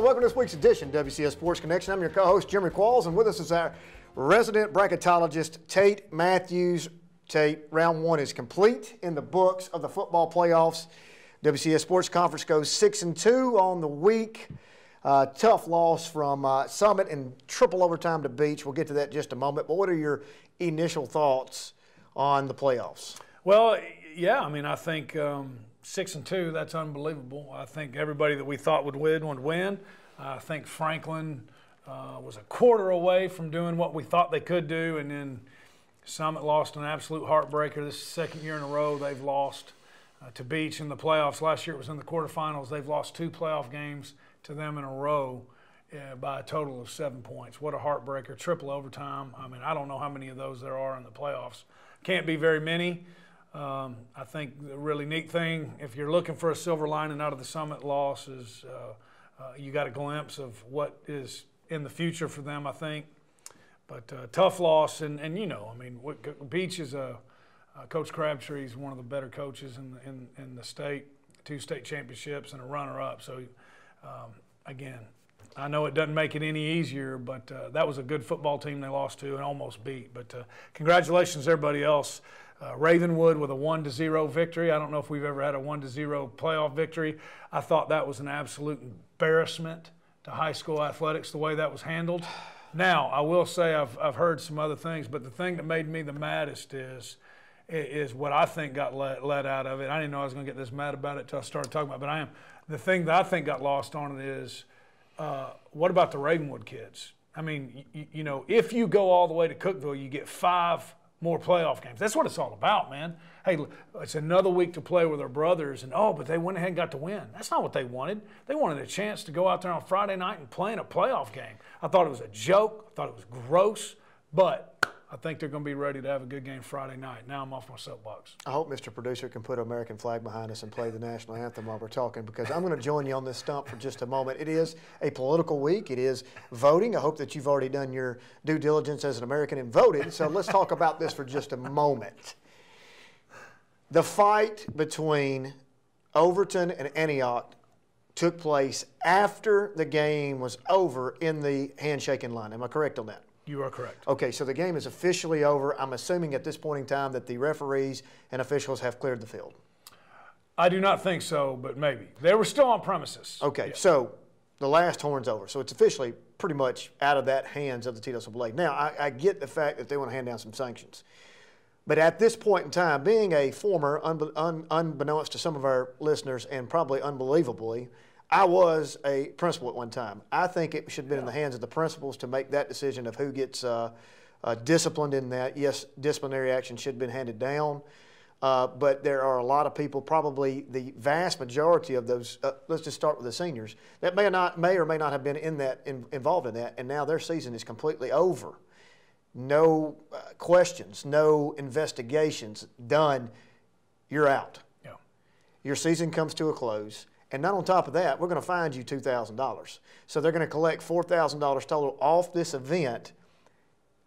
welcome to this week's edition of WCS Sports Connection. I'm your co-host, Jimmy Qualls, and with us is our resident bracketologist, Tate Mathews. Tate, round one is complete in the books of the football playoffs. WCS Sports Conference goes 6-2 on the week. Tough loss from Summit in triple overtime to Beach. We'll get to that in just a moment. But what are your initial thoughts on the playoffs? Well, yeah, I mean, I think 6-2, that's unbelievable. I think everybody that we thought would win. I think Franklin was a quarter away from doing what we thought they could do, and then Summit lost an absolute heartbreaker. This is the second year in a row they've lost to Beach in the playoffs. Last year it was in the quarterfinals. They've lost 2 playoff games to them in a row by a total of 7 points. What a heartbreaker. Triple overtime. I mean, I don't know how many of those there are in the playoffs. Can't be very many. I think the really neat thing, if you're looking for a silver lining out of the Summit loss, is you got a glimpse of what is in the future for them, I think. But tough loss, and you know, I mean, Beach is Coach Crabtree is one of the better coaches in the state, 2 state championships and a runner-up. So, again, I know it doesn't make it any easier, but that was a good football team they lost to and almost beat. But congratulations to everybody else. Ravenwood with a 1-0 victory. I don't know if we've ever had a 1-0 playoff victory. I thought that was an absolute embarrassment to high school athletics, the way that was handled. Now, I will say I've heard some other things, but the thing that made me the maddest is what I think got let out of it. I didn't know I was going to get this mad about it until I started talking about it, but I am. The thing that I think got lost on it is what about the Ravenwood kids? I mean, you know, if you go all the way to Cookeville, you get 5 more playoff games. That's what it's all about, man. Hey, it's another week to play with our brothers, and but they went ahead and got to win. That's not what they wanted. They wanted a chance to go out there on Friday night and play in a playoff game. I thought it was a joke. I thought it was gross, but I think they're going to be ready to have a good game Friday night. Now I'm off my soapbox. I hope Mr. Producer can put an American flag behind us and play the national anthem while we're talking, because I'm going to join you on this stump for just a moment. It is a political week. It is voting. I hope that you've already done your due diligence as an American and voted. So let's talk about this for just a moment. The fight between Overton and Antioch took place after the game was over in the handshaking line. Am I correct on that? You are correct. Okay, so the game is officially over. I'm assuming at this point in time that the referees and officials have cleared the field. I do not think so, but maybe. They were still on premises. Okay, yeah. So the last horn's over. So it's officially pretty much out of that hands of the TWA. Now, I get the fact that they want to hand down some sanctions. But at this point in time, being a former, unbeknownst to some of our listeners and probably unbelievably, I was a principal at one time. I think it should have been in the hands of the principals to make that decision of who gets disciplined in that. Yes, disciplinary action should have been handed down, but there are a lot of people, probably the vast majority of those, let's just start with the seniors, that may or may not have been involved in that, and now their season is completely over. No questions, no investigations done, you're out. Yeah. Your season comes to a close. And not on top of that, we're going to fine you $2,000. So they're going to collect $4,000 total off this event.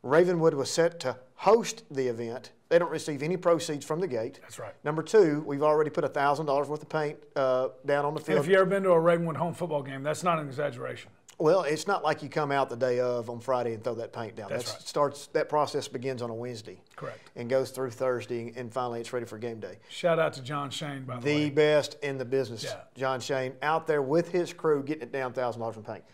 Ravenwood was set to host the event. They don't receive any proceeds from the gate. That's right. Number 2, we've already put $1,000 worth of paint down on the field. If you've ever been to a Ravenwood home football game, that's not an exaggeration. Well, it's not like you come out the day of on Friday and throw that paint down. That's right. That process begins on a Wednesday. Correct. And goes through Thursday, and finally it's ready for game day. Shout out to John Shane, by the way. The best in the business, yeah. John Shane, out there with his crew getting it down $1,000 from paint.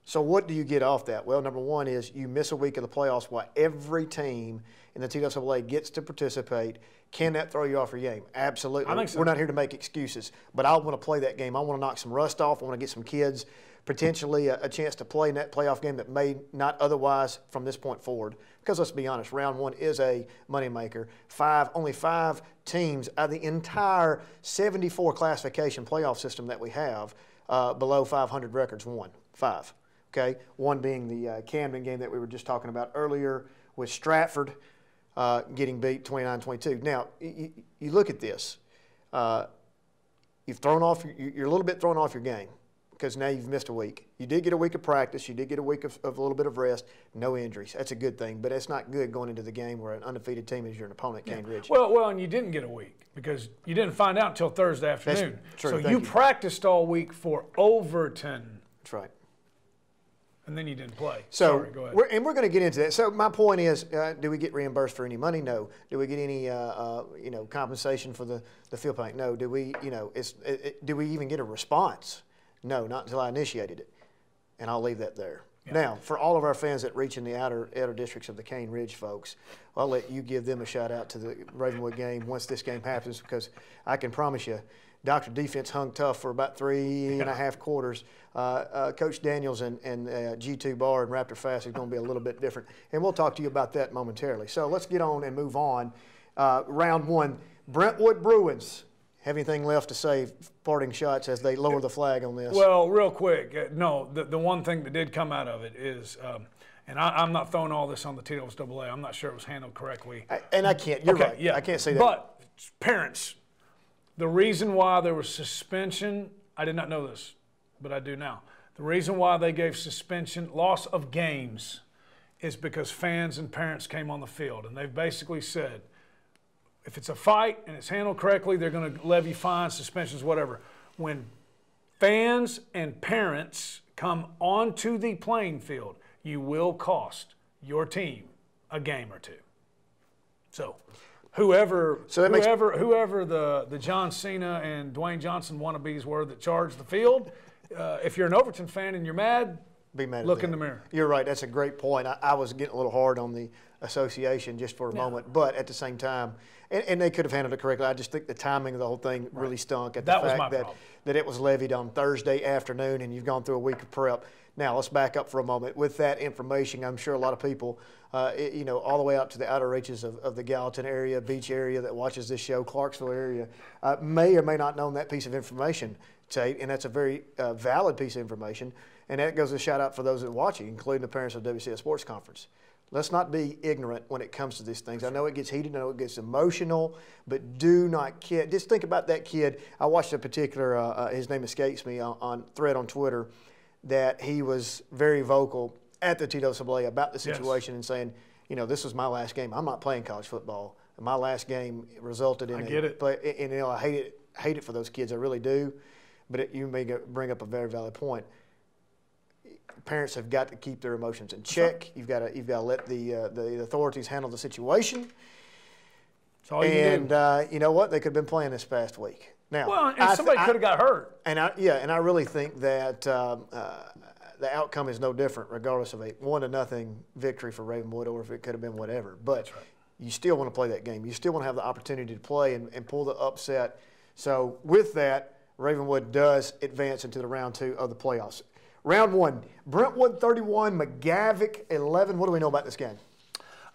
So what do you get off that? Well, number 1 is you miss a week of the playoffs while every team in the TWA gets to participate. Can that throw you off your game? Absolutely. I think so. We're not here to make excuses, but I want to play that game. I want to knock some rust off. I want to get some kids potentially a chance to play in that playoff game that may not otherwise from this point forward. Because let's be honest, round 1 is a moneymaker. Only 5 teams out of the entire 74 classification playoff system that we have below 500 records won. 5. Okay, 1 being the Camden game that we were just talking about earlier with Stratford getting beat 29-22. Now, you look at this. You've thrown off. You're a little bit thrown off your game, because now you've missed a week. You did get a week of practice. You did get a week of a little bit of rest. No injuries. That's a good thing, but it's not good going into the game where an undefeated team is your opponent, Cane Ridge. Well, and you didn't get a week because you didn't find out until Thursday afternoon. That's true. So you practiced all week for Overton That's right. And then you didn't play. So, sorry, go ahead. We're going to get into that. So my point is, do we get reimbursed for any money? No. Do we get any, compensation for the field paint? No. Do we, do we even get a response? No, not until I initiated it. And I'll leave that there. Yeah. Now, for all of our fans that reach in the outer districts of the Cane Ridge folks, I'll let you give them a shout out to the Ravenwood game once this game happens, because I can promise you, Dr. Defense hung tough for about 3.5 quarters. Coach Daniels and G2 Bar and Raptor Fast is going to be a little bit different. And we'll talk to you about that momentarily. So let's get on and move on. Round one, Brentwood Bruins. Have anything left to say, parting shots as they lower the flag on this? Well, real quick, no, the one thing that did come out of it is, and I'm not throwing all this on the TWSAA. I'm not sure it was handled correctly. I can't. You're right. Yeah. I can't say that. But parents, the reason why there was suspension, I did not know this, but I do now. The reason why they gave suspension, loss of games, is because fans and parents came on the field. And they've basically said, if it's a fight and it's handled correctly, they're going to levy fines, suspensions, whatever. When fans and parents come onto the playing field, you will cost your team a game or two. So whoever the John Cena and Dwayne Johnson wannabes were that charged the field, if you're an Overton fan and you're mad, be mad. Look in the mirror. You're right. That's a great point. I was getting a little hard on the association just for a moment, but at the same time, and they could have handled it correctly. I just think the timing of the whole thing really stunk at the fact that it was levied on Thursday afternoon and you've gone through a week of prep. Now, let's back up for a moment. With that information, I'm sure a lot of people, all the way out to the outer reaches of the Gallatin area, beach area that watches this show, Clarksville area, may or may not know that piece of information, Tate, and that's a very valid piece of information. And that goes a shout out for those that are watching, including the parents of WCS Sports Conference. Let's not be ignorant when it comes to these things. I know it gets heated, I know it gets emotional, but do not kid. Just think about that kid. I watched a particular, his name escapes me, on thread on Twitter, that he was very vocal at the TWSAA about the situation and saying, this was my last game. I'm not playing college football. And my last game resulted in I hate it for those kids. I really do. But you may bring up a very valid point. Parents have got to keep their emotions in check. You've got to let the authorities handle the situation. That's all you do. You know what? They could have been playing this past week. Now, somebody could have got hurt. And I really think that the outcome is no different, regardless of a 1-0 victory for Ravenwood, or if it could have been whatever. But you still want to play that game. You still want to have the opportunity to play and pull the upset. So with that, Ravenwood does advance into the round 2 of the playoffs. Round 1, Brentwood 31, McGavick 11. What do we know about this game?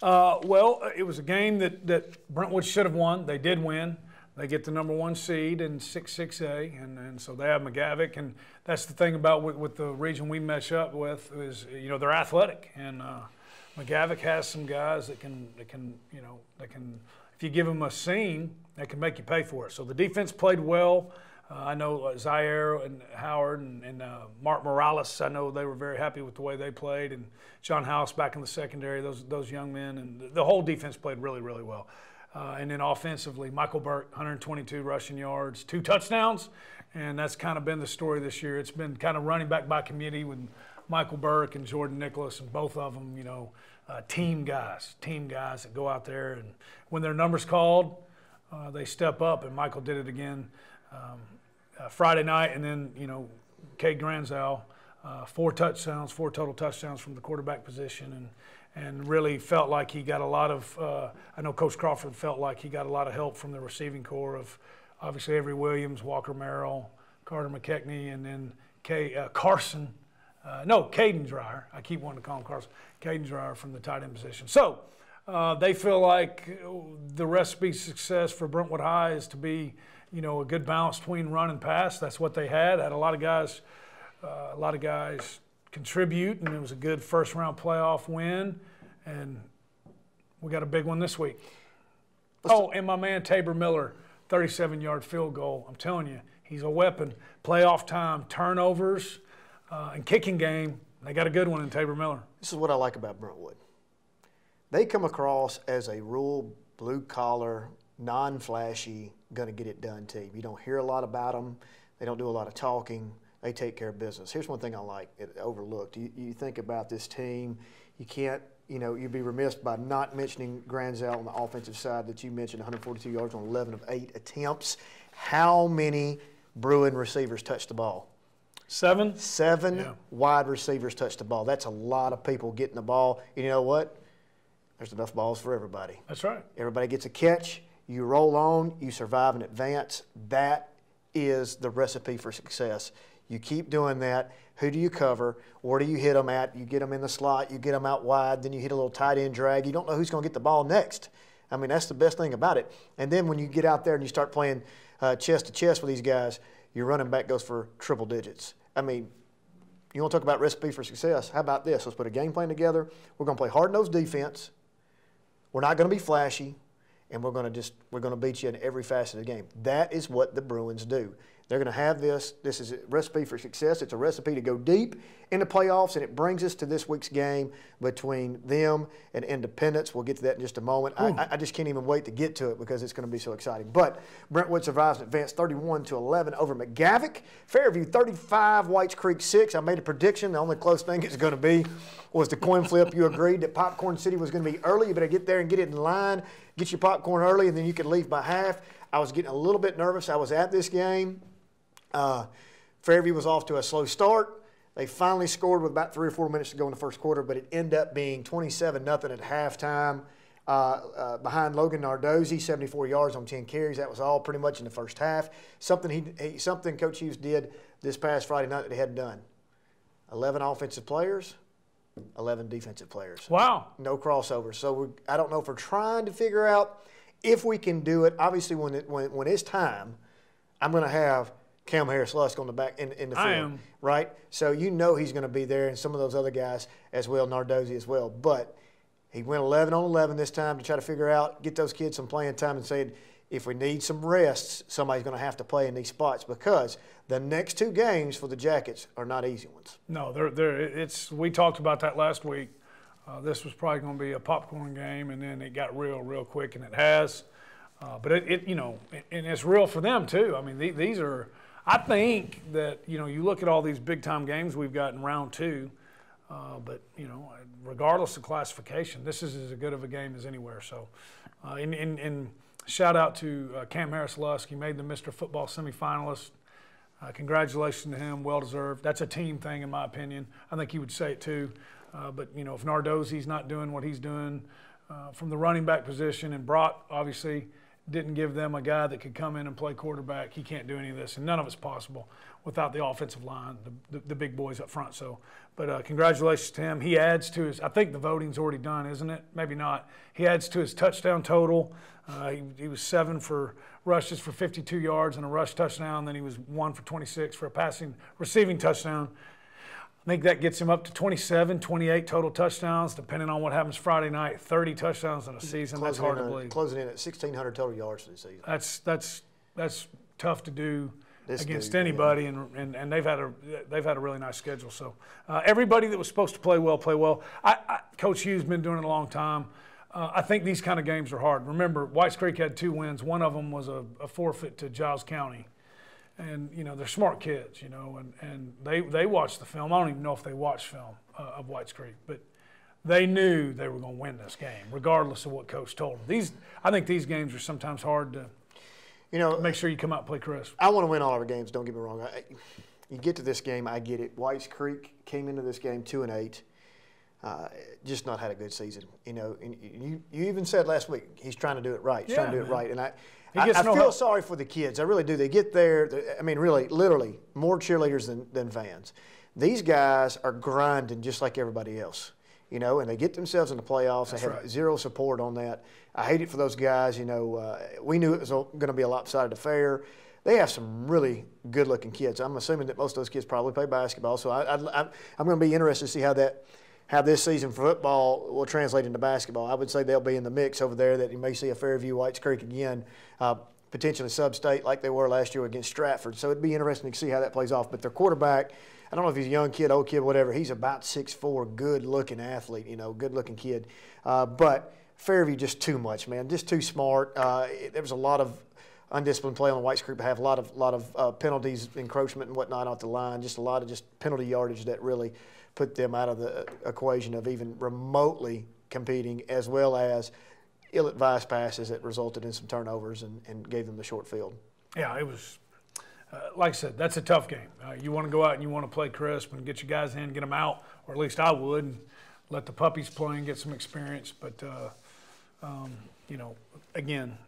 Well, it was a game that Brentwood should have won. They did win. They get the number 1 seed in 6A, and so they have McGavick. And that's the thing about with the region we mesh up with is, they're athletic. And McGavick has some guys that can, if you give them a scene, they can make you pay for it. So the defense played well. I know Zaire and Howard and Mark Morales, I know they were very happy with the way they played. And John House back in the secondary, those young men. And the whole defense played really, really well. And then offensively, Michael Burke, 122 rushing yards, 2 touchdowns. And that's kind of been the story this year. It's been kind of running back by committee with Michael Burke and Jordan Nicholas, and both of them, team guys that go out there. And when their number's called, they step up. And Michael did it again Friday night, and then Cade Granzow, 4 total touchdowns from the quarterback position, and really felt like he got a lot of. I know Coach Crawford felt like he got a lot of help from the receiving corps of obviously Avery Williams, Walker Merrill, Carter McKechnie, and then Caden Dreyer. I keep wanting to call him Carson. Caden Dreyer from the tight end position. So they feel like the recipe success for Brentwood High is to be a good balance between run and pass. That's what they had. Had a lot of guys contribute, and it was a good first-round playoff win. And we got a big one this week. And my man Tabor Miller, 37-yard field goal. I'm telling you, he's a weapon. Playoff time, turnovers, and kicking game. They got a good one in Tabor Miller. This is what I like about Brentwood. They come across as a rural, blue-collar, non-flashy, going to get it done team. You don't hear a lot about them. They don't do a lot of talking. they take care of business. Here's one thing I like, overlooked. You think about this team, you can't, you'd be remiss by not mentioning Granzel on the offensive side that you mentioned, 142 yards on 11 of 8 attempts. How many Bruin receivers touched the ball? 7? 7 wide receivers touched the ball. That's a lot of people getting the ball. And you know what? There's enough balls for everybody. That's right. Everybody gets a catch. You roll on. You survive and advance. That is the recipe for success. You keep doing that. Who do you cover? Where do you hit them at? You get them in the slot. You get them out wide. Then you hit a little tight end drag. You don't know who's going to get the ball next. I mean, that's the best thing about it. And then when you get out there and you start playing chest to chest with these guys, your running back goes for triple digits. I mean, you want to talk about recipe for success? How about this? Let's put a game plan together. We're going to play hard-nosed defense. We're not going to be flashy, and we're going to beat you in every facet of the game. That is what the Bruins do. They're going to have this. This is a recipe for success. It's a recipe to go deep in the playoffs, and it brings us to this week's game between them and Independence. We'll get to that in just a moment. I just can't even wait to get to it because it's going to be so exciting. But Brentwood survives and advanced 31-11 over McGavick. Fairview 35, Whites Creek 6. I made a prediction. The only close thing it's going to be was the coin flip. You agreed that Popcorn City was going to be early. You better get there and get it in line. Get your popcorn early, and then you can leave by half. I was getting a little bit nervous. I was at this game. Fairview was off to a slow start. They finally scored with about 3 or 4 minutes to go in the first quarter, but it ended up being 27-0 at halftime behind Logan Nardozzi, 74 yards on 10 carries. That was all pretty much in the first half. Something Coach Hughes did this past Friday night that he hadn't done. 11 offensive players, 11 defensive players. Wow. No crossovers. So I don't know if we're trying to figure out if we can do it. Obviously, when it's time, I'm going to have Cam Harris-Lusk on the back in the field. I am. Right? So he's going to be there, and some of those other guys as well, Nardozzi as well. But he went 11 on 11 this time to try to figure out, get those kids some playing time, and said, if we need some rests, somebody's going to have to play in these spots because the next 2 games for the Jackets are not easy ones. No, we talked about that last week. This was probably going to be a popcorn game, and then it got real quick, and it has. But and it's real for them too. I mean, these are. I think that you look at all these big time games we've got in round 2, but regardless of classification, this is as good of a game as anywhere. So, and shout out to Cam Harris-Lusk. He made the Mr. Football semifinalist. Congratulations to him, well deserved. That's a team thing in my opinion. I think he would say it too. But if Nardozzi's not doing what he's doing from the running back position, and Brock obviously didn't give them a guy that could come in and play quarterback, he can't do any of this, and none of it's possible without the offensive line, the big boys up front. So, but congratulations to him. He adds to his. I think the voting's already done, isn't it? Maybe not. He adds to his touchdown total. He was 7 for rushes for 52 yards and a rush touchdown. Then he was 1 for 26 for a receiving touchdown. I think that gets him up to 27, 28 total touchdowns, depending on what happens Friday night. 30 touchdowns in a season. That's hard to believe. Closing in at 1,600 total yards for the season. That's tough to do against anybody, and they've had a really nice schedule. So everybody that was supposed to play well. Coach Hughes been doing it a long time. I think these kind of games are hard. Remember, Whites Creek had 2 wins. One of them was a forfeit to Giles County. And, they're smart kids, and they watched the film. I don't even know if they watched film of Whites Creek, but they knew they were going to win this game, regardless of what Coach told them. I think these games are sometimes hard to make sure you come out and play crisp. I want to win all our games, don't get me wrong. You get to this game, I get it. Whites Creek came into this game 2-8. Just not had a good season, And you even said last week he's trying to do it right. He's trying to do it right, and I feel sorry for the kids. I really do. They get there. Really, literally, more cheerleaders than fans. These guys are grinding just like everybody else, and they get themselves in the playoffs. They have zero support on that. I hate it for those guys. We knew it was going to be a lopsided affair. They have some really good-looking kids. I'm assuming that most of those kids probably play basketball. So I'm going to be interested to see how this season for football will translate into basketball. I would say they'll be in the mix over there, that you may see a Fairview Whites Creek again, potentially sub-state like they were last year against Stratford. So it'd be interesting to see how that plays off. But their quarterback, I don't know if he's a young kid, old kid, whatever, he's about 6'4", good-looking athlete, good-looking kid. But Fairview just too much, man, just too smart. There was a lot of undisciplined play on the Whites group, have a lot of penalties, encroachment and whatnot off the line, just a lot of just penalty yardage that really put them out of the equation of even remotely competing, as well as ill-advised passes that resulted in some turnovers and gave them the short field. Yeah, it was, like I said, that's a tough game. You want to go out and you want to play crisp and get your guys in, get them out, or at least I would, and let the puppies play and get some experience. But, you know, again,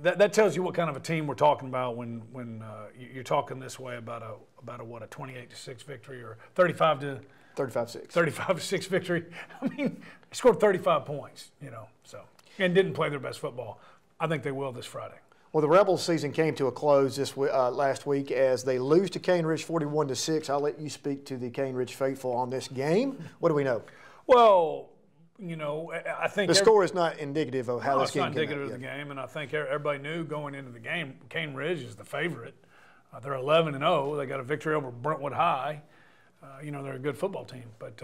that tells you what kind of a team we're talking about when you're talking this way about a 28-6 victory or 35-6 victory. I mean, they scored 35 points, you know, so, and didn't play their best football. I think they will this Friday. Well, the Rebels' season came to a close last week as they lose to Cane Ridge 41-6. I'll let you speak to the Cane Ridge faithful on this game. What do we know? Well, you know, I think the score is not indicative of how this game came out. It's not indicative of the game, and I think everybody knew going into the game, Cane Ridge is the favorite. They're 11-0. They got a victory over Brentwood High. You know, they're a good football team. But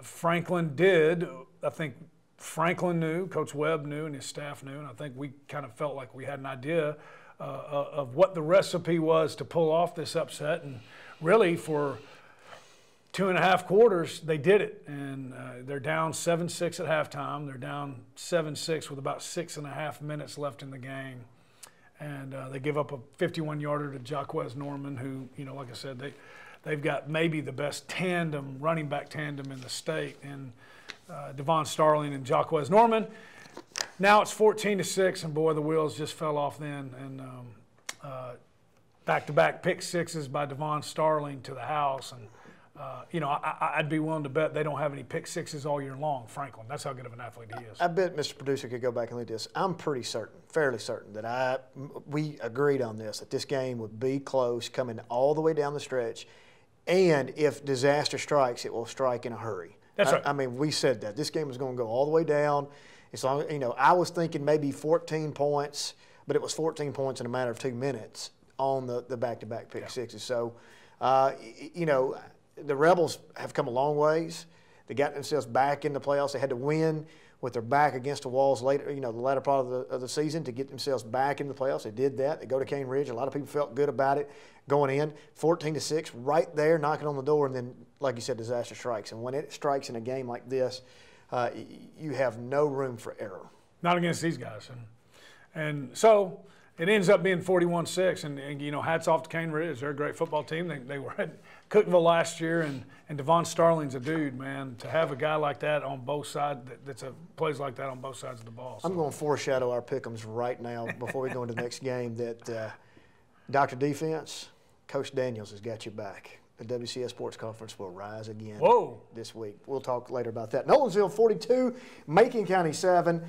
Franklin did. I think Franklin knew, Coach Webb knew, and his staff knew, and I think we kind of felt like we had an idea of what the recipe was to pull off this upset. And really, for 2.5 quarters, they did it, and they're down 7-6 at halftime. They're down 7-6 with about 6.5 minutes left in the game, and they give up a 51-yarder to Jaquez Norman, who, you know, like I said, they've got maybe the best running back tandem in the state, and Devon Starling and Jaquez Norman. Now it's 14-6, and boy, the wheels just fell off then, and back-to-back pick sixes by Devon Starling to the house, and you know, I'd be willing to bet they don't have any pick sixes all year long, Franklin. That's how good of an athlete he is. I bet Mr. Producer could go back and look at this. I'm pretty certain, fairly certain, that we agreed on this, that this game would be close coming all the way down the stretch, and if disaster strikes, it will strike in a hurry. That's right. I mean, we said that. This game was going to go all the way down. As long, you know, I was thinking maybe 14 points, but it was 14 points in a matter of 2 minutes on the back-to-back pick sixes. So, you know, the Rebels have come a long ways. They got themselves back in the playoffs. They had to win with their back against the walls later, you know, the latter part of the season to get themselves back in the playoffs. They did that. They go to Cane Ridge. A lot of people felt good about it going in. 14-6, right there, knocking on the door, and then, like you said, disaster strikes. And when it strikes in a game like this, you have no room for error. Not against these guys. And so it ends up being 41-6, and you know, hats off to Cane Ridge. They're a great football team. They were at Cookeville last year, and Devon Starling's a dude, man. To have a guy like that on both sides, plays like that on both sides of the ball. So. I'm going to foreshadow our pick'ems right now before we go into the next game that Dr. Defense, Coach Daniels has got you back. The WCS Sports Conference will rise again this week. We'll talk later about that. Nolensville 42, Macon County 7.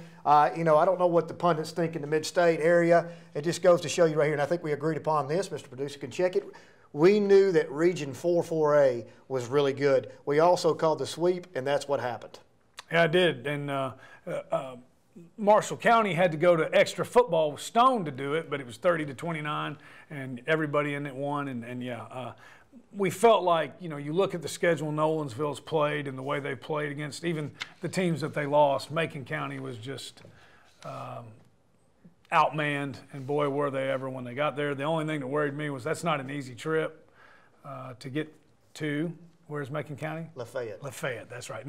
You know, I don't know what the pundits think in the mid-state area. It just goes to show you right here, and I think we agreed upon this. Mr. Producer can check it. We knew that Region 4-4A was really good. We also called the sweep, and that's what happened. Yeah, I did. And Marshall County had to go to extra football with Stone to do it, but it was 30-29, and everybody in it won. And yeah, we felt like, you know, you look at the schedule Nolensville's played and the way they played against even the teams that they lost. Macon County was just outmanned, and boy, were they ever when they got there. The only thing that worried me was that's not an easy trip to get to. Where's Macon County? Lafayette. Lafayette, that's right.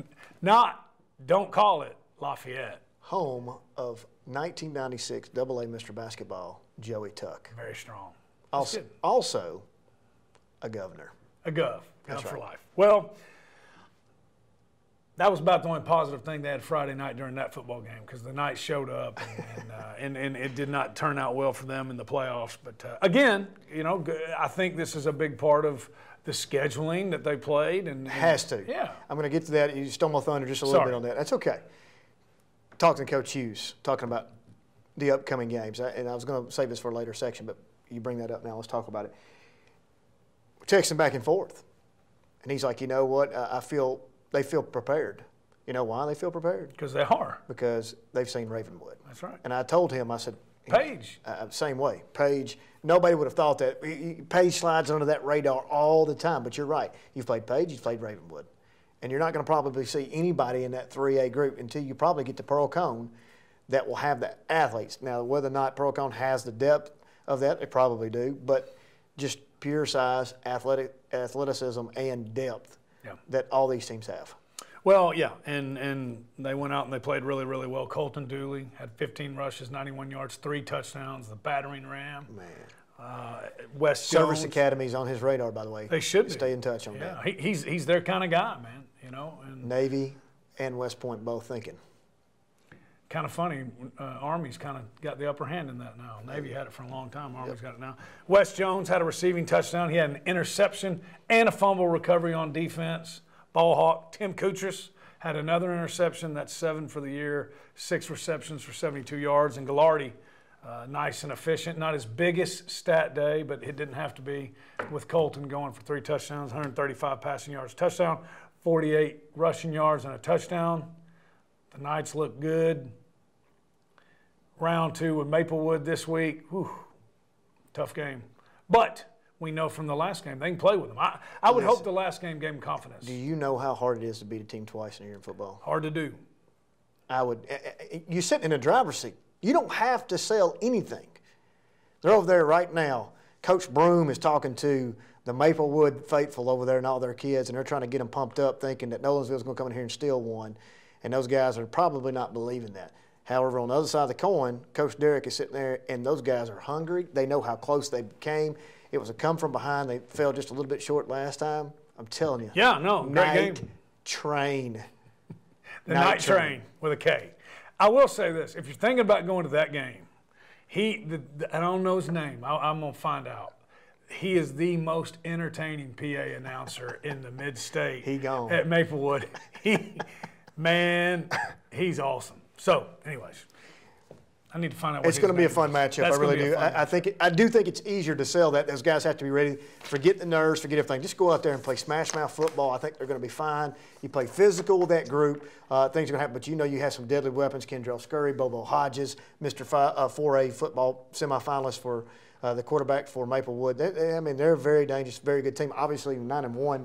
Don't call it Lafayette. Home of 1996 AA Mr. Basketball, Joey Tuck. Very strong. Also a governor. A gov. That's for right. life. Well, that was about the only positive thing they had Friday night during that football game, because the Knights showed up and it did not turn out well for them in the playoffs. But again, you know, I think this is a big part of the scheduling that they played. And has to. Yeah. I'm going to get to that. You stole my thunder just a little bit on that. That's okay. Talking to Coach Hughes, talking about the upcoming games, and I was going to save this for a later section, but you bring that up now. Let's talk about it. We're texting back and forth, and he's like, you know what? They feel prepared. You know why they feel prepared? Because they are. Because they've seen Ravenwood. That's right. And I told him, I said, Page. Same way. Page. Nobody would have thought that. Page slides under that radar all the time, but you're right. You've played Page, you've played Ravenwood. And you're not going to probably see anybody in that 3A group until you probably get to Pearl Cone that will have the athletes. Now, whether or not Pearl-Cohn has the depth of that, they probably do, but just pure size, athleticism, and depth that all these teams have. Well, yeah, and they went out and they played really, really well. Colton Dooley had 15 rushes, 91 yards, 3 touchdowns, the battering ram. Man. West Service Jones. Academy's on his radar, by the way. They should stay in touch on that. Yeah, he's their kind of guy, man. You know. And Navy and West Point both thinking. Kind of funny, Army's kind of got the upper hand in that now. Navy had it for a long time. Army's got it now. West Jones had a receiving touchdown. He had an interception and a fumble recovery on defense. Ball hawk. Tim Kutras had another interception. That's 7 for the year. 6 receptions for 72 yards. And Gallardi, nice and efficient. Not his biggest stat day, but it didn't have to be, with Colton going for 3 touchdowns, 135 passing yards, touchdown, 48 rushing yards, and a touchdown. The Knights look good. Round 2 with Maplewood this week. Whew, tough game. But we know from the last game they can play with them. I would hope the last game gave them confidence. Do you know how hard it is to beat a team twice in a year in football? Hard to do. You sit in a driver's seat. You don't have to sell anything. They're over there right now. Coach Broom is talking to the Maplewood faithful over there and all their kids, and they're trying to get them pumped up thinking that Nolensville's going to come in here and steal one. And those guys are probably not believing that. However, on the other side of the coin, Coach Derrick is sitting there, and those guys are hungry. They know how close they came. It was a come from behind. They fell just a little bit short last time. I'm telling you. Yeah, no, great game. Train. The Night Train with a K. I will say this. If you're thinking about going to that game, I don't know his name. I'm going to find out. He is the most entertaining PA announcer in the mid-state. He gone. At Maplewood. Man, he's awesome. So, anyways, I need to find out what it's going to be a fun matchup. I really do. I do think it's easier to sell that. Those guys have to be ready. Forget the nerves, forget everything. Just go out there and play smash mouth football. I think they're going to be fine. You play physical with that group. Things are going to happen. But you know you have some deadly weapons. Kendrell Scurry, Bobo Hodges, Mr. 4A football semifinalist for the quarterback for Maplewood. They're a very dangerous, very good team. Obviously 9-1.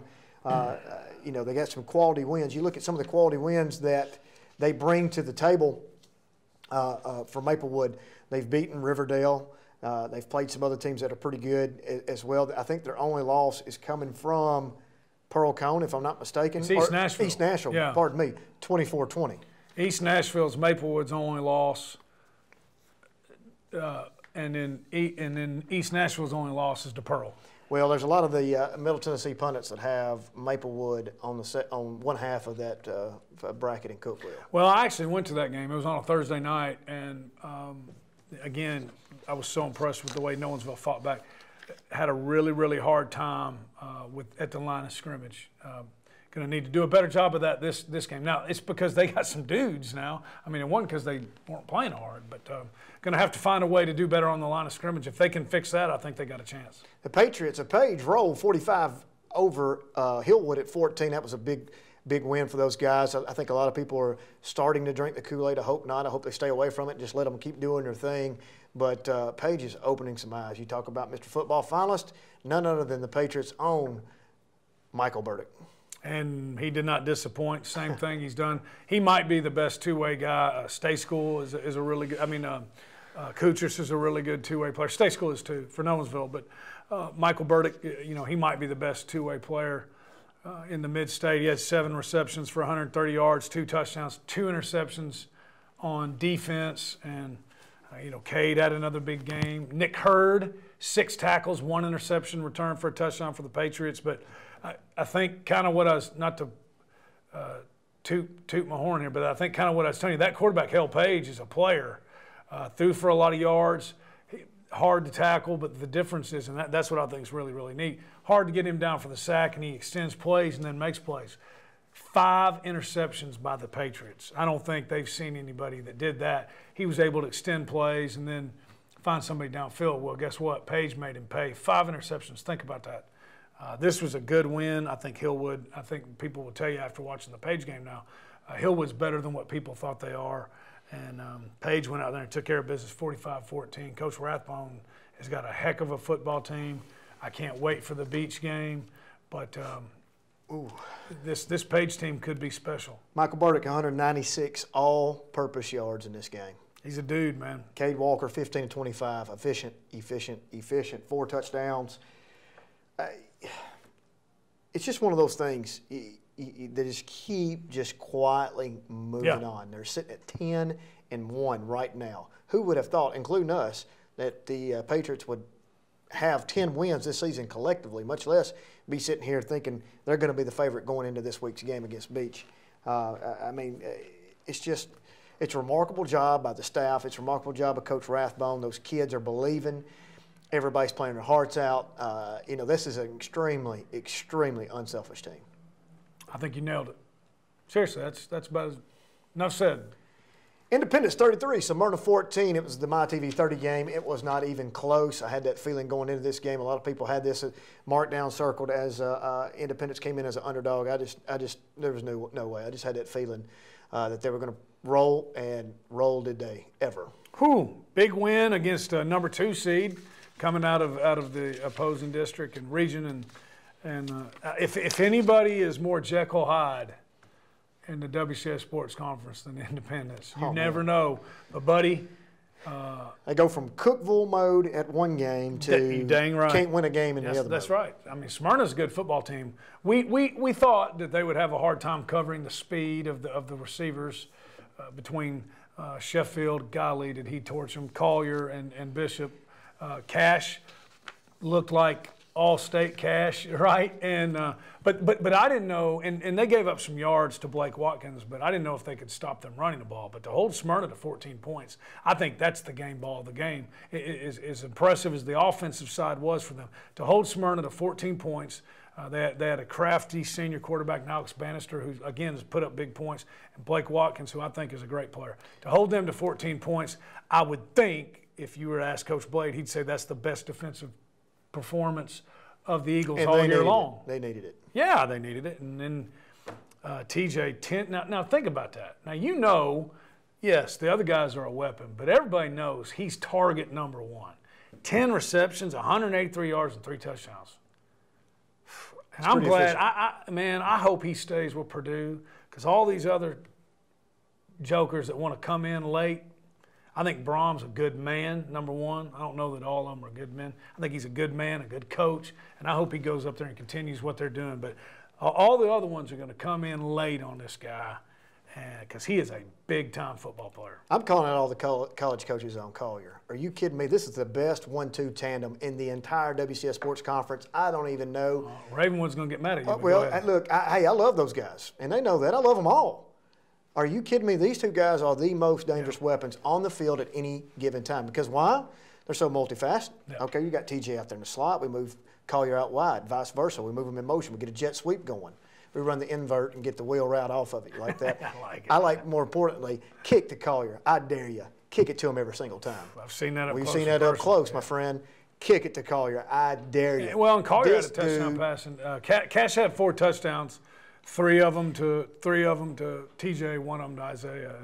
They got some quality wins. You look at some of the quality wins that they bring to the table for Maplewood. They've beaten Riverdale. They've played some other teams that are pretty good as well. I think their only loss is coming from Pearl-Cohn, if I'm not mistaken. It's East Nashville. East Nashville, yeah. Pardon me, 24-20. East Nashville's Maplewood's only loss, and then East Nashville's only loss is to Pearl. Well, there's a lot of the Middle Tennessee pundits that have Maplewood on one half of that bracket in Cookville. Well, I actually went to that game. It was on a Thursday night, and again, I was so impressed with the way Nolensville fought back. Had a really, really hard time at the line of scrimmage. Going to need to do a better job of that this game. Now, it's because they got some dudes now. I mean, it wasn't because they weren't playing hard, but going to have to find a way to do better on the line of scrimmage. If they can fix that, I think they got a chance. The Patriots, a Page rolled 45 over Hillwood at 14. That was a big win for those guys. I think a lot of people are starting to drink the Kool-Aid. I hope not. I hope they stay away from it and just let them keep doing their thing. But Page is opening some eyes. You talk about Mr. Football finalist, none other than the Patriots' own Michael Burdick. And he did not disappoint. Same thing he's done. He might be the best two-way guy. Stay School is a really good. Kutras is a really good two-way player. Stay School is too for Nolensville, but Michael Burdick, he might be the best two-way player in the mid-state. He had 7 receptions for 130 yards, 2 touchdowns, 2 interceptions on defense, and Tate had another big game. Nick Hurd, 6 tackles, 1 interception return for a touchdown for the Patriots, but I think kind of what I was, not to toot my horn here, but I think kind of what I was telling you, that quarterback, Hale Page, is a player. Threw for a lot of yards, hard to tackle, but the difference is, and that's what I think is really, really neat, hard to get him down for the sack, and he extends plays and then makes plays. 5 interceptions by the Patriots. I don't think they've seen anybody that did that. He was able to extend plays and then find somebody downfield. Well, guess what? Page made him pay. 5 interceptions. Think about that. This was a good win. I think Hillwood, I think people will tell you after watching the Page game now, Hillwood's better than what people thought they are. And Page went out there and took care of business 45-14. Coach Rathbone has got a heck of a football team. I can't wait for the Beach game. But this Page team could be special. Michael Burdick, 196 all-purpose yards in this game. He's a dude, man. Cade Walker, 15 to 25, efficient, 4 touchdowns. It's just one of those things they just keep just quietly moving on. They're sitting at 10-1 right now. Who would have thought, including us, that the Patriots would have 10 wins this season collectively, much less be sitting here thinking they're going to be the favorite going into this week's game against Beach. I mean, it's a remarkable job by the staff. It's a remarkable job of Coach Rathbone. Those kids are believing. Everybody's playing their hearts out. This is an extremely, extremely unselfish team. I think you nailed it. Seriously, that's about enough said. Independence 33, Smyrna 14. It was the MyTV 30 game. It was not even close. I had that feeling going into this game. A lot of people had this marked down, circled as Independence came in as an underdog. There was no way. I just had that feeling that they were going to roll, and roll did they ever. Whew, big win against a number 2 seed coming out of the opposing district and region. And if anybody is more Jekyll Hyde in the WCS Sports Conference than Independence. You never know. But, buddy. They go from Cookville mode at one game to dang right. Can't win a game in the other That's mode. right. I mean, Smyrna's a good football team. We thought that they would have a hard time covering the speed of the receivers between Sheffield, golly, did he torch them, Collier and Bishop. Cash looked like all-state Cash, right? And but I didn't know, and they gave up some yards to Blake Watkins, but I didn't know if they could stop them running the ball. But to hold Smyrna to 14 points, I think that's the game ball of the game. As impressive as the offensive side was for them, to hold Smyrna to 14 points, they had a crafty senior quarterback, Alex Bannister, who, again, has put up big points, and Blake Watkins, who I think is a great player. To hold them to 14 points, I would think, if you were to ask Coach Blade, he'd say that's the best defensive performance of the Eagles all year long. They needed it. Yeah, they needed it. And then TJ 10. Now think about that. Now yes, the other guys are a weapon, but everybody knows he's target number 1. 10 receptions, 183 yards, and 3 touchdowns. And I'm glad. I hope he stays with Purdue, because all these other jokers that want to come in late. I think Brahm's a good man, number 1. I don't know that all of them are good men. I think he's a good man, a good coach, and I hope he goes up there and continues what they're doing. But all the other ones are going to come in late on this guy, because he is a big-time football player. I'm calling out all the college coaches on Collier. Are you kidding me? This is the best 1-2 tandem in the entire WCS Sports Conference. I don't even know. Ravenwood's going to get mad at you. Look, I love those guys, and they know that. I love them all. Are you kidding me? These two guys are the most dangerous weapons on the field at any given time. Because why? They're so multifaceted. Yeah. Okay, you got TJ out there in the slot. We move Collier out wide. Vice versa. We move him in motion. We get a jet sweep going. We run the invert and get the wheel route off of it like that. I like, more importantly, kick to Collier. I dare you. Kick it to him every single time. I've seen that up close. We've seen that up close, my friend. Kick it to Collier. I dare you. Well, and Collier had a touchdown passing. Cash had 4 touchdowns. 3 of them to TJ, 1 of them to Isaiah.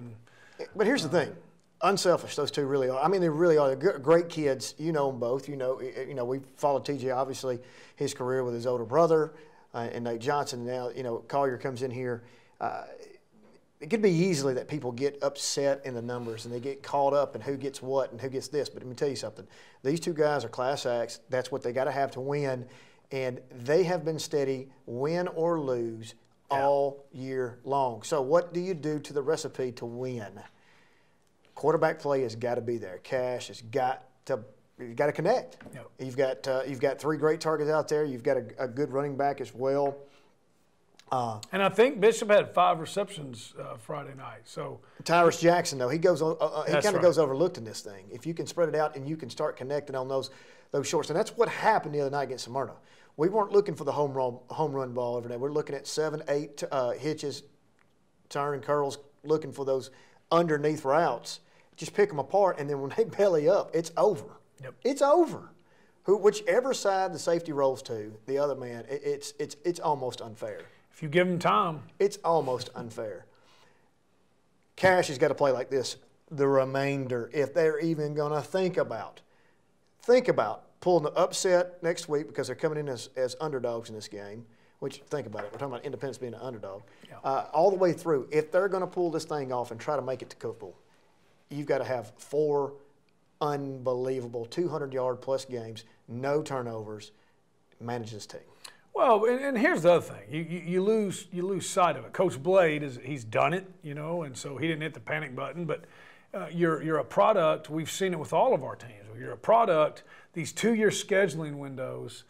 But here's the thing, unselfish. Those two really are. I mean, they really are. They're great kids. You know them both. You know, we followed TJ obviously his career with his older brother and Nate Johnson. Now, Collier comes in here. It could be easily that people get upset in the numbers and they get caught up in who gets what and who gets this. But let me tell you something. These two guys are class acts. That's what they got to have to win, and they have been steady, win or lose, all year long. So what do you do to the recipe to win? Quarterback play has got to be there. Cash has got to connect. Yep. You've got 3 great targets out there. You've got a good running back as well. And I think Bishop had 5 receptions Friday night. So Tyrus Jackson, though, he goes goes overlooked in this thing. If you can spread it out and you can start connecting on those shorts, and that's what happened the other night against Smyrna. We weren't looking for the home run ball every day. We're looking at 7, 8 hitches, turn and curls, looking for those underneath routes. Just pick them apart, and then when they belly up, it's over. Yep. It's over. Whichever side the safety rolls to, the other man, it's almost unfair. If you give them time. It's almost unfair. Cash has got to play like this the remainder, if they're even going to think about pulling the upset next week, because they're coming in as underdogs in this game, which, think about it, we're talking about Independence being an underdog, all the way through. If they're going to pull this thing off and try to make it to Cookville, you've got to have 4 unbelievable 200-yard-plus games, no turnovers, manage this team. Well, and here's the other thing: you lose sight of it. Coach Blade he's done it, and so he didn't hit the panic button. But you're a product. We've seen it with all of our teams. You're a product. These 2-year scheduling windows.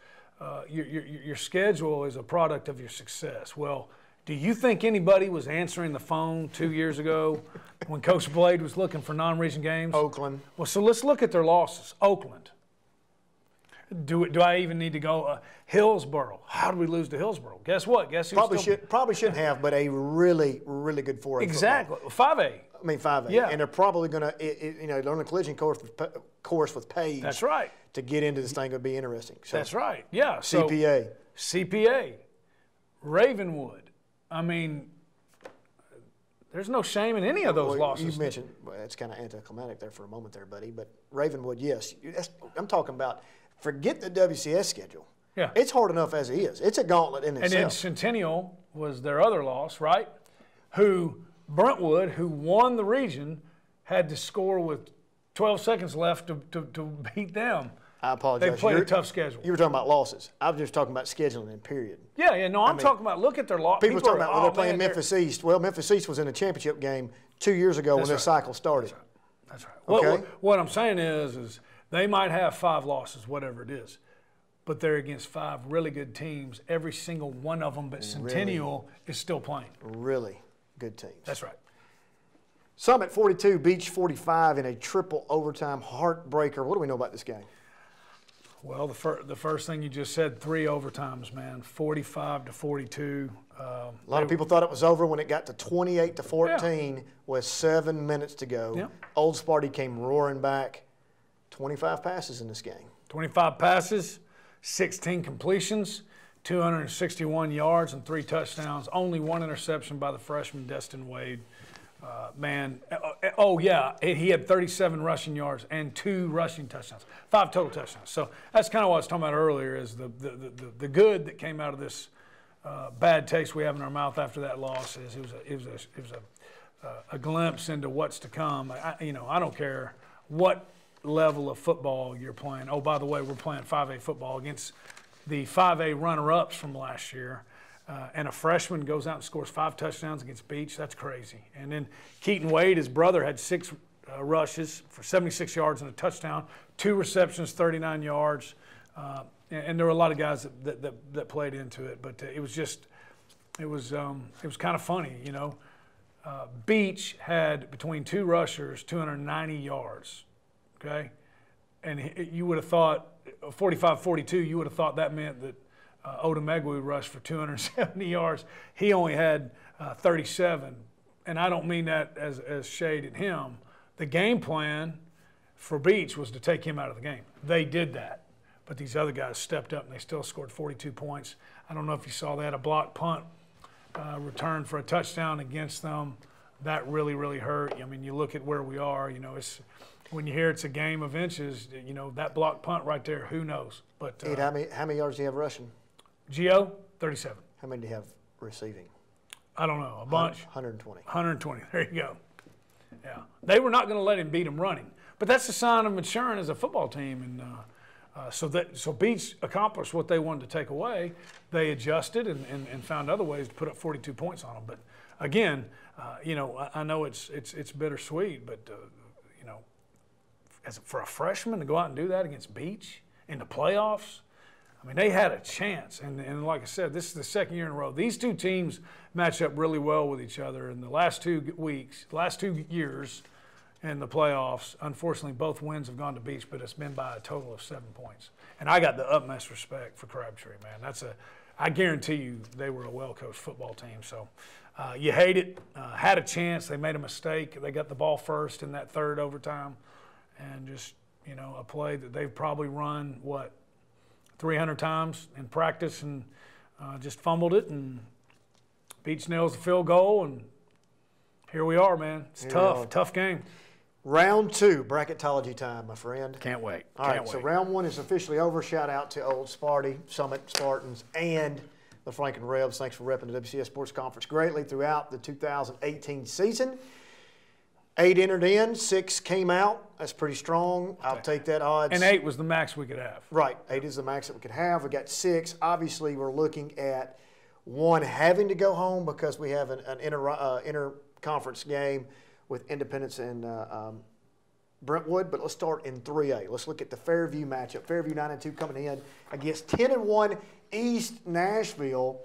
Your schedule is a product of your success. Well, do you think anybody was answering the phone 2 years ago when Coach Blade was looking for non-region games? Oakland. Well, so let's look at their losses. Oakland. Do I even need to go? Hillsboro. How did we lose to Hillsboro? Guess what? Guess who probably shouldn't have, but a really, really good 4A. Exactly. Football. 5A. I mean 5A. Yeah. And they're probably going to, they're on a collision course with Page. That's right. To get into this thing would be interesting. So, that's right. Yeah. So, CPA. Ravenwood. I mean, there's no shame in any of those losses. You mentioned, it's kind of anticlimactic there for a moment there, buddy, but Ravenwood, yes. I'm talking about, forget the WCS schedule. Yeah. It's hard enough as it is. It's a gauntlet in itself. And then Centennial was their other loss, right? Brentwood, who won the region, had to score with 12 seconds left to beat them. I apologize. They played a tough schedule. You were talking about losses. I was just talking about scheduling in period. Yeah. No, I'm talking about, look at their loss. People talking about, they're playing Memphis East. Well, Memphis East was in a championship game 2 years ago when their cycle started. That's right. Okay? What I'm saying is they might have 5 losses, whatever it is, but they're against 5 really good teams, every single one of them, but Centennial is still playing. Really good teams. That's right. Summit 42, Beach 45 in a triple overtime heartbreaker. What do we know about this game? Well, the first thing you just said, 3 overtimes, man, 45-42. A lot of people thought it was over when it got to 28-14 with 7 minutes to go. Yeah. Old Sparty came roaring back. 25 passes in this game. 25 passes, 16 completions, 261 yards and 3 touchdowns. Only 1 interception by the freshman Destin Wade. He had 37 rushing yards and 2 rushing touchdowns, 5 total touchdowns. So that's kind of what I was talking about earlier, is the good that came out of this bad taste we have in our mouth after that loss. Is it was a glimpse into what's to come. I don't care what level of football you're playing. Oh, by the way, we're playing 5A football against the 5A runner-ups from last year. And a freshman goes out and scores 5 touchdowns against Beach. That's crazy. And then Keaton Wade, his brother, had 6 rushes for 76 yards and a touchdown, 2 receptions, 39 yards. And there were a lot of guys that played into it. But it was kind of funny, Beach had, between 2 rushers, 290 yards, okay? And you would have thought, 45-42, you would have thought that meant that Odemegwu rushed for 270 yards. He only had 37. And I don't mean that as shade at him. The game plan for Beach was to take him out of the game. They did that. But these other guys stepped up and they still scored 42 points. I don't know if you saw that, a block punt return for a touchdown against them. That really, really hurt. I mean, you look at where we are, it's when you hear it's a game of inches, that block punt right there, who knows? But Tate, how many yards do you have rushing? Gio, 37. How many do you have receiving? I don't know, a bunch. 120. 120, there you go. Yeah, they were not going to let him beat him running. But that's a sign of maturing as a football team. And so Beach accomplished what they wanted to take away. They adjusted and found other ways to put up 42 points on them. But again, I know it's bittersweet, but for a freshman to go out and do that against Beach in the playoffs, I mean, they had a chance. And like I said, this is the second year in a row. These two teams match up really well with each other. In the last 2 years in the playoffs, unfortunately, both wins have gone to Beach, but it's been by a total of 7 points. And I got the utmost respect for Crabtree, man. I guarantee you they were a well-coached football team. So you hate it. Had a chance. They made a mistake. They got the ball first in that 3rd overtime. And just, a play that they've probably run, 300 times in practice, and just fumbled it, and Beach nails the field goal, and here we are, man. It's tough game. Round 2, bracketology time, my friend. Can't wait. All right, so round 1 is officially over. Shout out to Old Sparty, Summit Spartans, and the Franklin Rebs. Thanks for repping the WCS Sports Conference greatly throughout the 2018 season. 8 entered in, 6 came out. That's pretty strong. I'll take that odds. And 8 was the max we could have. Right. 8 is the max that we could have. We got 6. Obviously, we're looking at 1 having to go home because we have an inter-conference game with Independence and Brentwood. But let's start in 3A. Let's look at the Fairview matchup. Fairview 9-2 coming in against 10-1 East Nashville.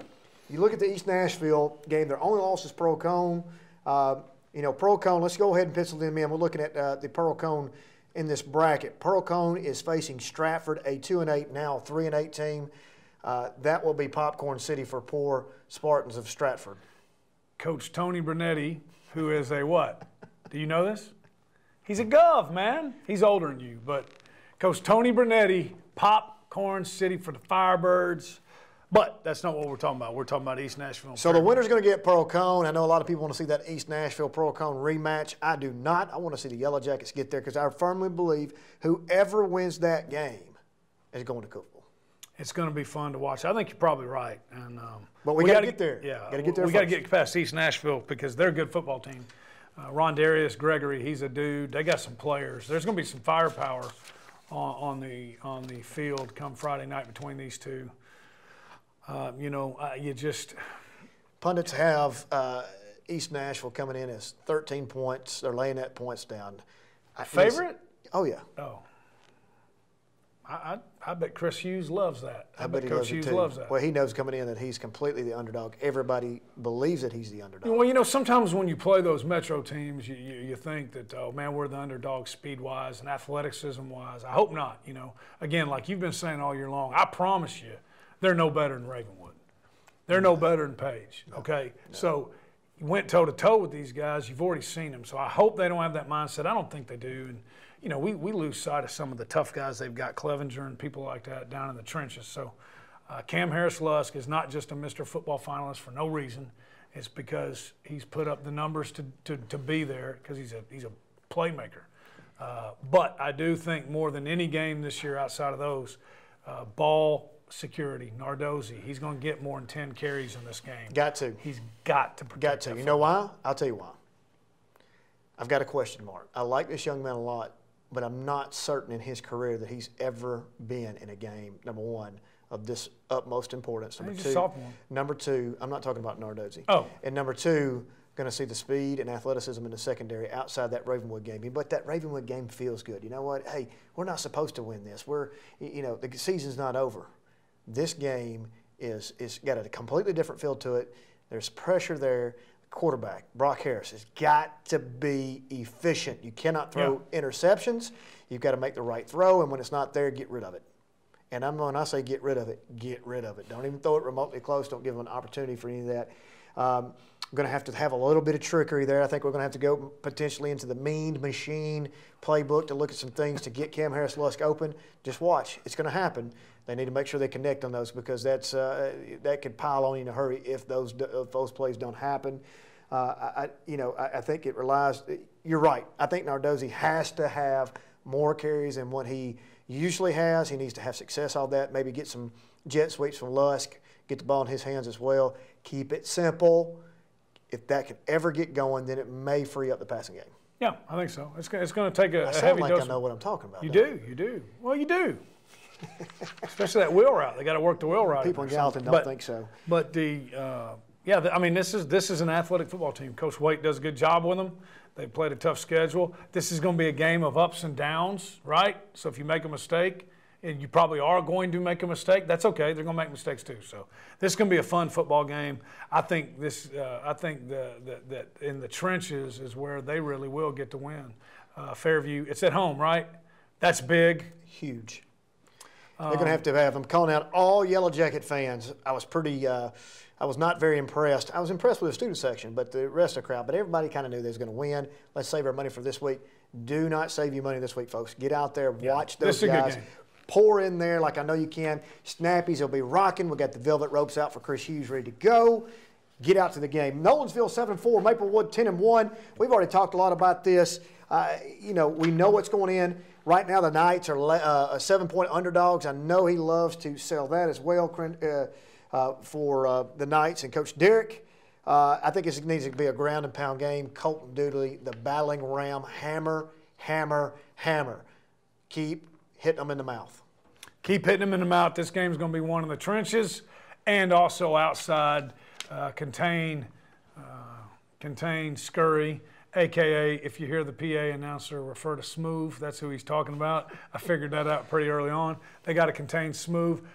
You look at the East Nashville game, their only loss is Pearl Cone. Pearl Cone, let's go ahead and pencil them in. We're looking at the Pearl Cone in this bracket. Pearl Cone is facing Stratford, a 2-8, now 3-8 team. That will be popcorn city for poor Spartans of Stratford. Coach Tony Brunetti, who is a what? Do you know this? He's a gov, man. He's older than you. But Coach Tony Brunetti, popcorn city for the Firebirds. But that's not what we're talking about. We're talking about East Nashville. So the winner's going to get Pearl Cone. I know a lot of people want to see that East Nashville Pearl Cone rematch. I do not. I want to see the Yellow Jackets get there because I firmly believe whoever wins that game is going to Cookville. It's going to be fun to watch. I think you're probably right. And but we got to get there. Yeah, got to get there. We got to get past East Nashville because they're a good football team. Ron Darius Gregory, he's a dude. They got some players. There's going to be some firepower on the field come Friday night between these two. Pundits have East Nashville coming in as 13 points. They're laying that points down. Favorite? Oh, yeah. Oh. I bet Chris Hughes loves that. I bet Coach Hughes loves that. Well, he knows coming in that he's completely the underdog. Everybody believes that he's the underdog. Well, sometimes when you play those Metro teams, you think that, oh, man, we're the underdog speed-wise and athleticism-wise. I hope not, Again, like you've been saying all year long, I promise you, they're no better than Ravenwood. They're no better than Page, okay? No. So you went toe-to-toe with these guys. You've already seen them. So I hope they don't have that mindset. I don't think they do. And, we lose sight of some of the tough guys they've got, Clevenger and people like that down in the trenches. So Cam Harris-Lusk is not just a Mr. Football finalist for no reason. It's because he's put up the numbers to be there because he's a playmaker. But I do think more than any game this year outside of those, ball security, Nardozzi, he's going to get more than 10 carries in this game. Got to. He's got to protect that. You know why? I'll tell you why. I've got a question mark. I like this young man a lot, but I'm not certain in his career that he's ever been in a game, number one, of this utmost importance. Number two, I'm not talking about Nardozzi. Oh. And number two, going to see the speed and athleticism in the secondary outside that Ravenwood game. But that Ravenwood game feels good. You know what? Hey, we're not supposed to win this. The season's not over. This game is got a completely different feel to it. There's pressure there. Quarterback, Brock Harris, has got to be efficient. You cannot throw interceptions. You've got to make the right throw, and when it's not there, get rid of it. And when I say get rid of it, get rid of it. Don't even throw it remotely close. Don't give them an opportunity for any of that. I'm going to have a little bit of trickery there. I think we're going to have to go potentially into the mean machine playbook to look at some things to get Cam Harris-Lusk open. Just watch. It's going to happen. They need to make sure they connect on those because that could pile on you in a hurry if those plays don't happen. I think it relies – you're right. I think Nardozzi has to have more carries than what he usually has. He needs to have success on that, maybe get some jet sweeps from Lusk, get the ball in his hands as well. Keep it simple. If that can ever get going, then it may free up the passing game. Yeah, I think so. It's going to take a heavy dose. I sound like I know what I'm talking about. You do. Well, you do. Especially that wheel route. They got to work the wheel route. People in Gallatin don't think so. But this is an athletic football team. Coach Waite does a good job with them. They played a tough schedule. This is going to be a game of ups and downs, right? So if you make a mistake, and you probably are going to make a mistake, that's okay. They're going to make mistakes too. So this is going to be a fun football game. I think that in the trenches is where they really will get to win. Fairview, it's at home, right? That's big. Huge. They're going to have. I'm calling out all Yellow Jacket fans. I was not very impressed. I was impressed with the student section, but the rest of the crowd. But everybody kind of knew they was going to win. Let's save our money for this week. Do not save your money this week, folks. Get out there, watch those guys. Pour in there like I know you can. Snappies will be rocking. We got the velvet ropes out for Chris Hughes ready to go. Get out to the game. Nolensville 7-4, Maplewood 10-1. We've already talked a lot about this. We know what's going in. Right now the Knights are 7-point underdogs. I know he loves to sell that as well for the Knights and Coach Derek. I think it needs to be a ground and pound game. Colton Dooley, the battling ram, hammer, hammer, hammer. Keep hitting them in the mouth. Keep hitting them in the mouth. This game's going to be one in the trenches and also outside. Contain Scurry, a.k.a. if you hear the PA announcer refer to Smooth, that's who he's talking about. I figured that out pretty early on. They got to contain Smooth.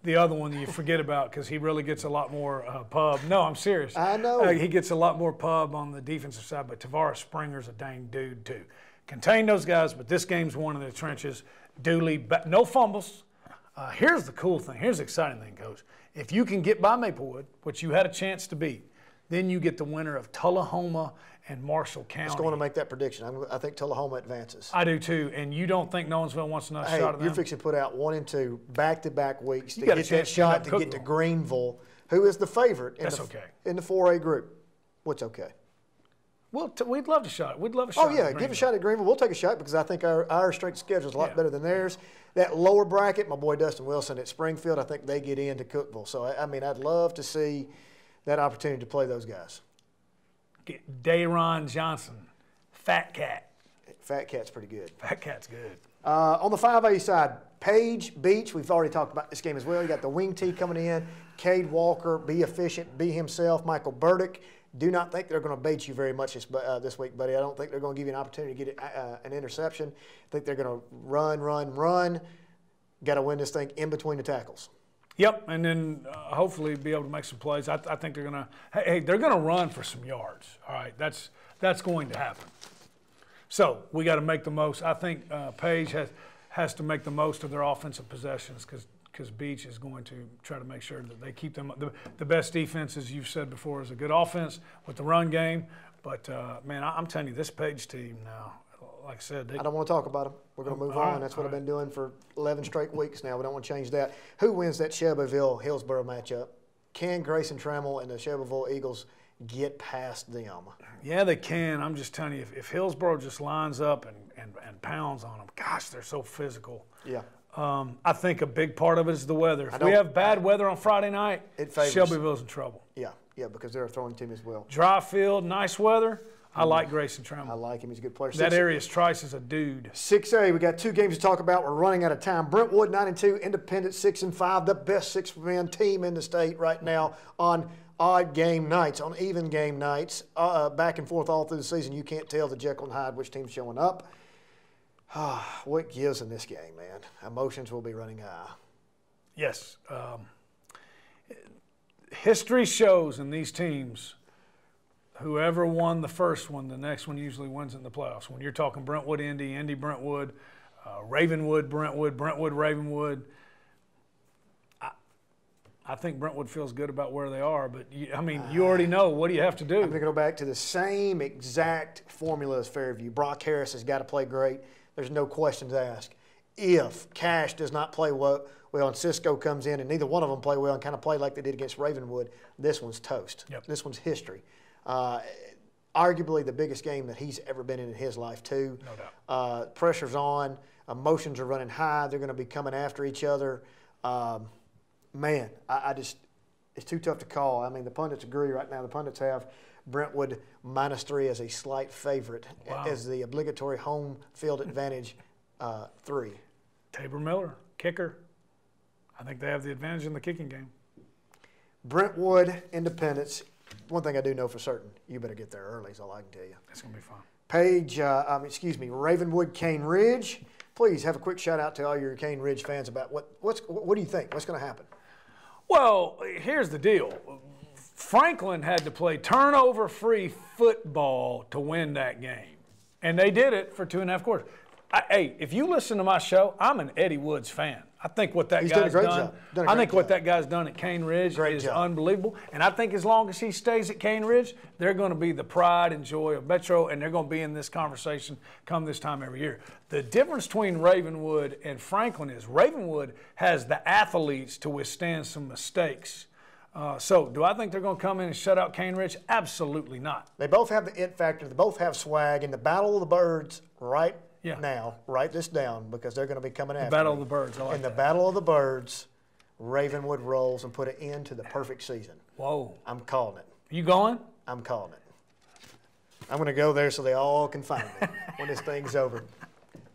The other one you forget about because he really gets a lot more pub. No, I'm serious. I know. He gets a lot more pub on the defensive side, but Tavares Springer's a dang dude too. Contain those guys, but this game's one in the trenches. Dooley, no fumbles. Here's the cool thing. Here's the exciting thing, Coach. If you can get by Maplewood, which you had a chance to beat, then you get the winner of Tullahoma and Marshall County. It's going to make that prediction. I think Tullahoma advances. I do too. And you don't think Nolensville wants another shot at them? You're fixing to put out 1 and 2 back-to-back weeks to get that shot to get to Greenville, who is the favorite in the 4A group. What's okay? Well, we'd love a shot. We'd love a shot. Oh, yeah, give a shot at Greenville. We'll take a shot because I think our strength schedule is a lot better than theirs. That lower bracket, my boy Dustin Wilson at Springfield, I think they get into Cookeville. So, I mean, I'd love to see that opportunity to play those guys. Get Dayron Johnson, Fat Cat. Fat Cat's pretty good. Fat Cat's good. On the 5A side, Page, Beach, we've already talked about this game as well. You got the wing tee coming in, Cade Walker, be efficient, be himself, Michael Burdick. Do not think they're going to bait you very much this week, buddy. I don't think they're going to give you an opportunity to get an interception. I think they're going to run. Got to win this thing in between the tackles. Yep, and then hopefully be able to make some plays. I think they're going to they're going to run for some yards. All right, that's going to happen. So we got to make the most. I think Page has to make the most of their offensive possessions because Beach is going to try to make sure that they keep them. The best defense, as you've said before, is a good offense with the run game. But, man, I'm telling you, this Page team now, like I said. I don't want to talk about them. We're going to move on. That's what I've been doing for 11 straight weeks now. We don't want to change that. Who wins that Shelbyville-Hillsboro matchup? Can Grayson Trammell and the Shelbyville Eagles get past them? Yeah, they can. I'm just telling you, if Hillsboro just lines up and pounds on them, gosh, they're so physical. Yeah. I think a big part of it is the weather. If we have bad weather on Friday night, Shelbyville's in trouble. Yeah, because they're a throwing team as well. Dry field, nice weather. I like Grayson Trammell. I like him. He's a good player. That Arius Trice is a dude. 6A, we got 2 games to talk about. We're running out of time. Brentwood 9-2, Independent 6-5, the best 6-man team in the state right now on odd game nights, on even game nights, back and forth all through the season. You can't tell the Jekyll and Hyde which team's showing up. What gives in this game, man? Emotions will be running high. Yes. History shows in these teams, whoever won the first one, the next one usually wins in the playoffs. When you're talking Brentwood, Indy, Brentwood, Ravenwood, Brentwood, Ravenwood, I think Brentwood feels good about where they are, but you already know. What do you have to do? I'm going to go back to the same exact formula as Fairview. Brock Harris has got to play great. There's no questions asked. If Cash does not play well and Cisco comes in and neither one of them play well and kind of play like they did against Ravenwood, this one's toast. Yep. This one's history. Arguably the biggest game that he's ever been in his life, too. No doubt. Pressure's on. Emotions are running high. They're going to be coming after each other. Man, it's too tough to call. I mean, the pundits agree right now. The pundits have Brentwood -3 as a slight favorite, as the obligatory home field advantage 3. Tabor Miller, kicker. I think they have the advantage in the kicking game. Brentwood, Independence. One thing I do know for certain, you better get there early is all I can tell you. It's going to be fun. Page, Ravenwood, Cane Ridge. Please have a quick shout out to all your Cane Ridge fans about what do you think? What's going to happen? Well, here's the deal. Franklin had to play turnover-free football to win that game, and they did it for 2.5 quarters. Hey, if you listen to my show, I'm an Eddie Woods fan. I think what that guy's done. What that guy's done at Cane Ridge is unbelievable. And I think as long as he stays at Cane Ridge, they're going to be the pride and joy of Metro, and they're going to be in this conversation come this time every year. The difference between Ravenwood and Franklin is Ravenwood has the athletes to withstand some mistakes. So do I think they're going to come in and shut out Cane Ridge? Absolutely not. They both have the it factor. They both have swag. In the Battle of the Birds now, write this down because they're going to be coming after the Battle of the Birds. I like the Battle of the Birds, Ravenwood rolls and put an end to the perfect season. Whoa. I'm calling it. You going? I'm calling it. I'm going to go there so they all can find me when this thing's over.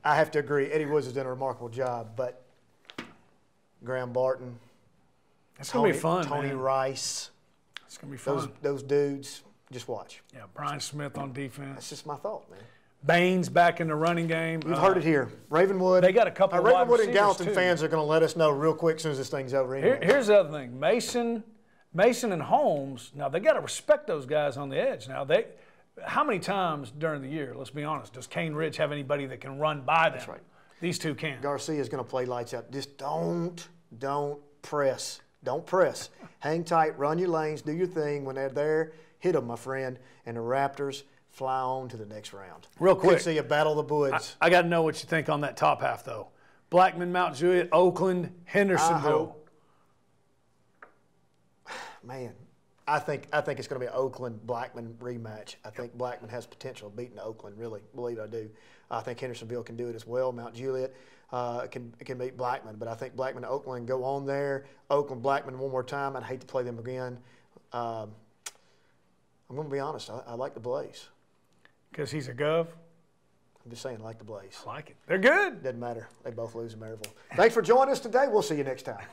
I have to agree. Eddie Woods has done a remarkable job, but Graham Barton, It's going to be fun, Tony man. Rice, It's going to be fun. those dudes, just watch. Yeah, Brian Smith on defense. That's just my thought, man. Baines back in the running game. You've heard it here. Ravenwood. They got a couple of wide Ravenwood and receivers, Gallatin too. fans are going to let us know real quick as soon as this thing's over. Anyway. Here's the other thing. Mason and Holmes, now they got to respect those guys on the edge. Now, how many times during the year, let's be honest, does Cane Ridge have anybody that can run by them? That's right. These two can. Garcia's going to play lights out. Just don't press. Don't press. Hang tight, run your lanes, do your thing. When they're there, hit them, my friend. And the Raptors fly on to the next round. Real quick. Could see a battle of the woods. I got to know what you think on that top half, though. Blackman, Mount Juliet, Oakland, Hendersonville. Man, I think it's going to be an Oakland-Blackman rematch. I think Blackman has potential of beating Oakland, really, believe I do. I think Hendersonville can do it as well. Mount Juliet can beat Blackman, but I think Blackman and Oakland go on there. Oakland-Blackman one more time. I'd hate to play them again. I'm going to be honest. I like the Blaze. Because he's a Gov? I'm just saying, I like the Blaze. I like it. They're good. Doesn't matter. They both lose in Maryville. Thanks for joining us today. We'll see you next time.